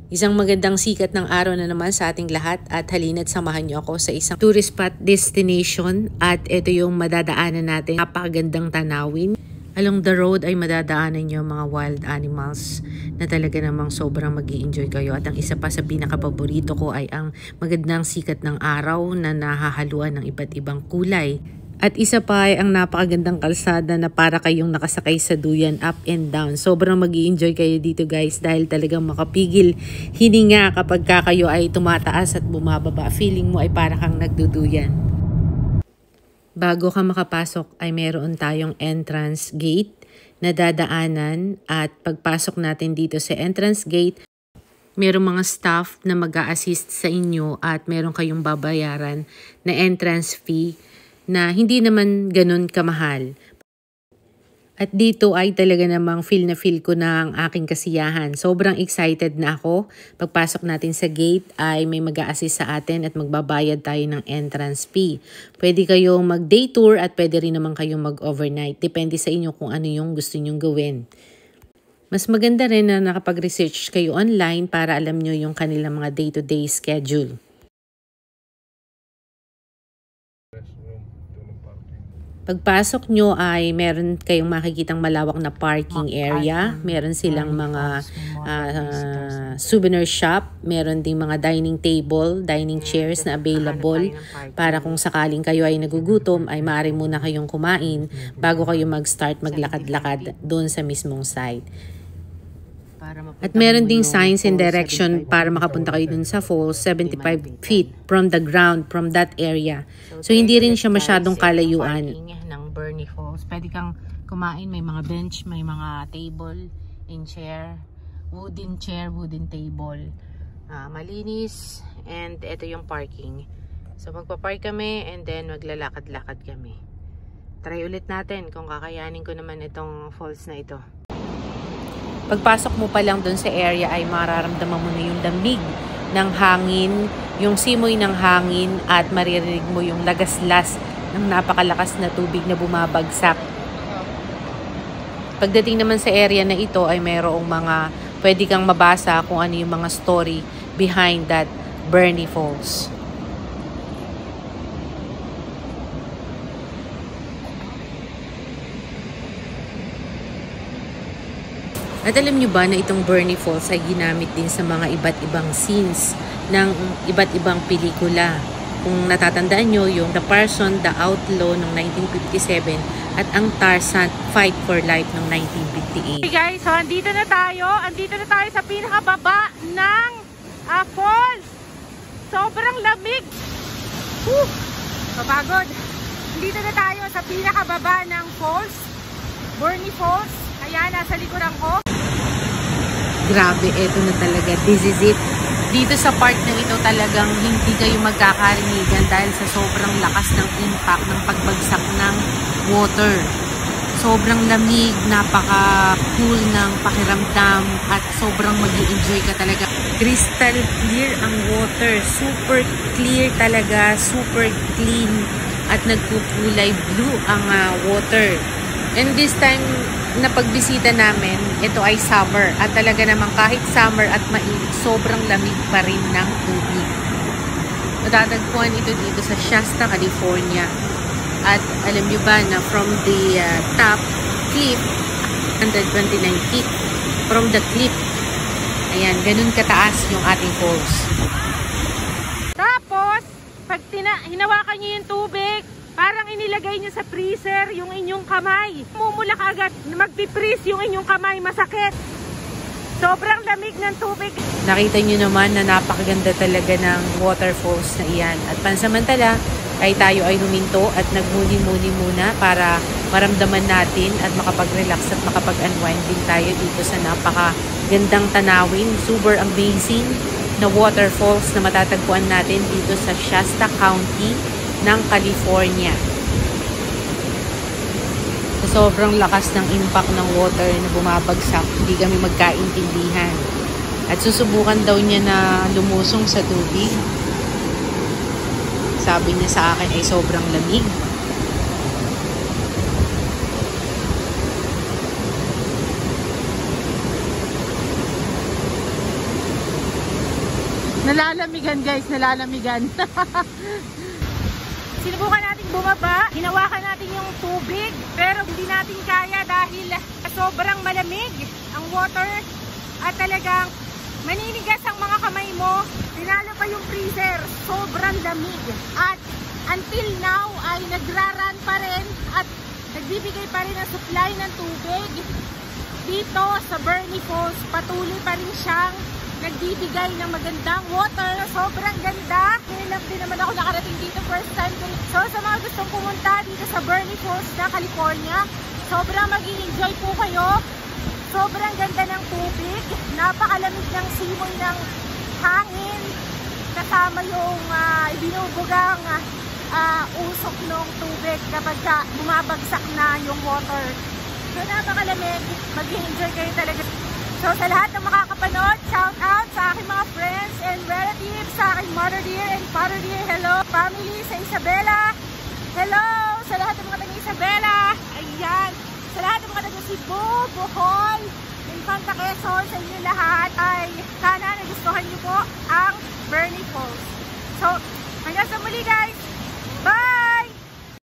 Isang magandang sikat ng araw na naman sa ating lahat at halina't samahan niyo ako sa isang tourist spot destination at ito yung madadaanan natin. Napakagandang tanawin. Along the road ay madadaanan niyo mga wild animals na talaga namang sobrang mag-i-enjoy kayo. At ang isa pa sa pinakapaborito ko ay ang magandang sikat ng araw na nahahaluan ng iba't ibang kulay. At isa pa ay ang napakagandang kalsada na para kayong nakasakay sa duyan up and down. Sobrang mag-i-enjoy kayo dito guys dahil talagang makapigil hininga kapag kayo ay tumataas at bumababa. Feeling mo ay para kang nagduduyan. Bago ka makapasok ay meron tayong entrance gate na dadaanan at pagpasok natin dito sa entrance gate, merong mga staff na mag-a-assist sa inyo at meron kayong babayaran na entrance fee na hindi naman ganun kamahal. At dito ay talaga namang feel na feel ko na ang aking kasiyahan. Sobrang excited na ako. Pagpasok natin sa gate ay may mag-a-assist sa atin at magbabayad tayo ng entrance fee. Pwede kayong mag-day tour at pwede rin naman kayong mag-overnight. Depende sa inyo kung ano yung gusto nyong gawin. Mas maganda rin na nakapag-research kayo online para alam nyo yung kanilang mga day-to-day schedule. Pagpasok nyo ay meron kayong makikitang malawak na parking area. Meron silang mga souvenir shop. Meron ding mga dining table, dining chairs na available para kung sakaling kayo ay nagugutom ay maaari muna kayong kumain bago kayo mag-start maglakad-lakad doon sa mismong site. At meron ding signs and direction para makapunta kayo dun sa falls 75 feet from the ground, from that area. So hindi rin siya masyadong kalayuan. Ng Bernie Falls. Pwede kang kumain, may mga bench, may mga table and chair, wooden table. Malinis and ito yung parking. So magpa-park kami and then maglalakad-lakad kami. Try ulit natin kung kakayanin ko naman itong falls na ito. Pagpasok mo pa lang doon sa area ay mararamdaman mo na yung lamig ng hangin, yung simoy ng hangin at maririnig mo yung lagaslas ng napakalakas na tubig na bumabagsak. Pagdating naman sa area na ito ay mayroong mga pwede kang mabasa kung ano yung mga story behind that Bernie Falls. At alam nyo ba na itong Bernie Falls ay ginamit din sa mga iba't ibang scenes ng iba't ibang pelikula. Kung natatandaan nyo yung The Parson, The Outlaw noong 1957 at ang Tarzan Fight for Life noong 1958. Hey guys, so andito na tayo sa pinakababa ng falls. Sobrang lamig. Kapagod. Andito na tayo sa pinakababa ng falls, Bernie Falls. Ayan, nasa likuran ko. Grabe, eto na talaga. This is it. Dito sa part na ito talagang hindi kayo magkakarinigan dahil sa sobrang lakas ng impact ng pagbagsak ng water. Sobrang lamig, napaka-cool ng pakiramdam at sobrang mag-i-enjoy ka talaga. Crystal clear ang water. Super clear talaga. Super clean. At nagkukulay blue ang water. And this time na pagbisita namin, ito ay summer. At talaga naman kahit summer at mainit, sobrang lamig pa rin ng tubig. Matatagpuan ito dito sa Shasta, California. At alam nyo ba na from the top cliff, 129 feet from the cliff. Ayan, ganun kataas yung ating falls. Tapos, pag hinawakan nyo yung tubig, parang inilagay nyo sa freezer yung inyong kamay. Mumulak agad, magpipreeze yung inyong kamay, masakit. Sobrang lamig ng tubig. Nakita nyo naman na napakaganda talaga ng waterfalls na iyan. At pansamantala, ay tayo ay huminto at nagmuni-muni muna para maramdaman natin at makapag-relax at makapag-unwind din tayo dito sa napakagandang tanawin. Super amazing na waterfalls na matatagpuan natin dito sa Shasta County ng California. Sa sobrang lakas ng impact ng water na bumabagsak, hindi kami magkaintindihan. At susubukan daw niya na lumusong sa tubig. Sabi niya sa akin ay sobrang lamig. Nalalamigan guys, nalalamigan. Sinubukan natin bumaba, hinawakan natin yung tubig, pero hindi natin kaya dahil sobrang malamig ang water at talagang maninigas ang mga kamay mo. Tinalo pa yung freezer, sobrang lamig. At until now ay nagraran pa rin at nagbibigay pa rin ng supply ng tubig. Dito sa Bernie Falls, patuloy pa rin siyang nagbibigay ng magandang water. Sobrang ganda. Ngayon lang din naman ako nakarating dito first time. So sa mga gustong pumunta dito sa Bernie Falls na California, sobrang mag-i-enjoy po kayo. Sobrang ganda ng tubig. Napakalamig ng simoy ng hangin. Kasama yung ibinubugang usok ng tubig kapag bumabagsak na yung water. So napakalamig. Mag-i-enjoy kayo talaga. So sa lahat ng makakapanood, shout out sa aking mga friends and relatives, sa aking mother dear and father dear, hello. Family sa Isabela, hello. Sa lahat ng mga taga Isabela, ayan. Sa lahat ng mga taga Cebu, Bohol, Infanta Quezon, sa inyo lahat, ay sana nagustuhan niyo po ang Bernie Falls. So hanggang sa muli guys, bye!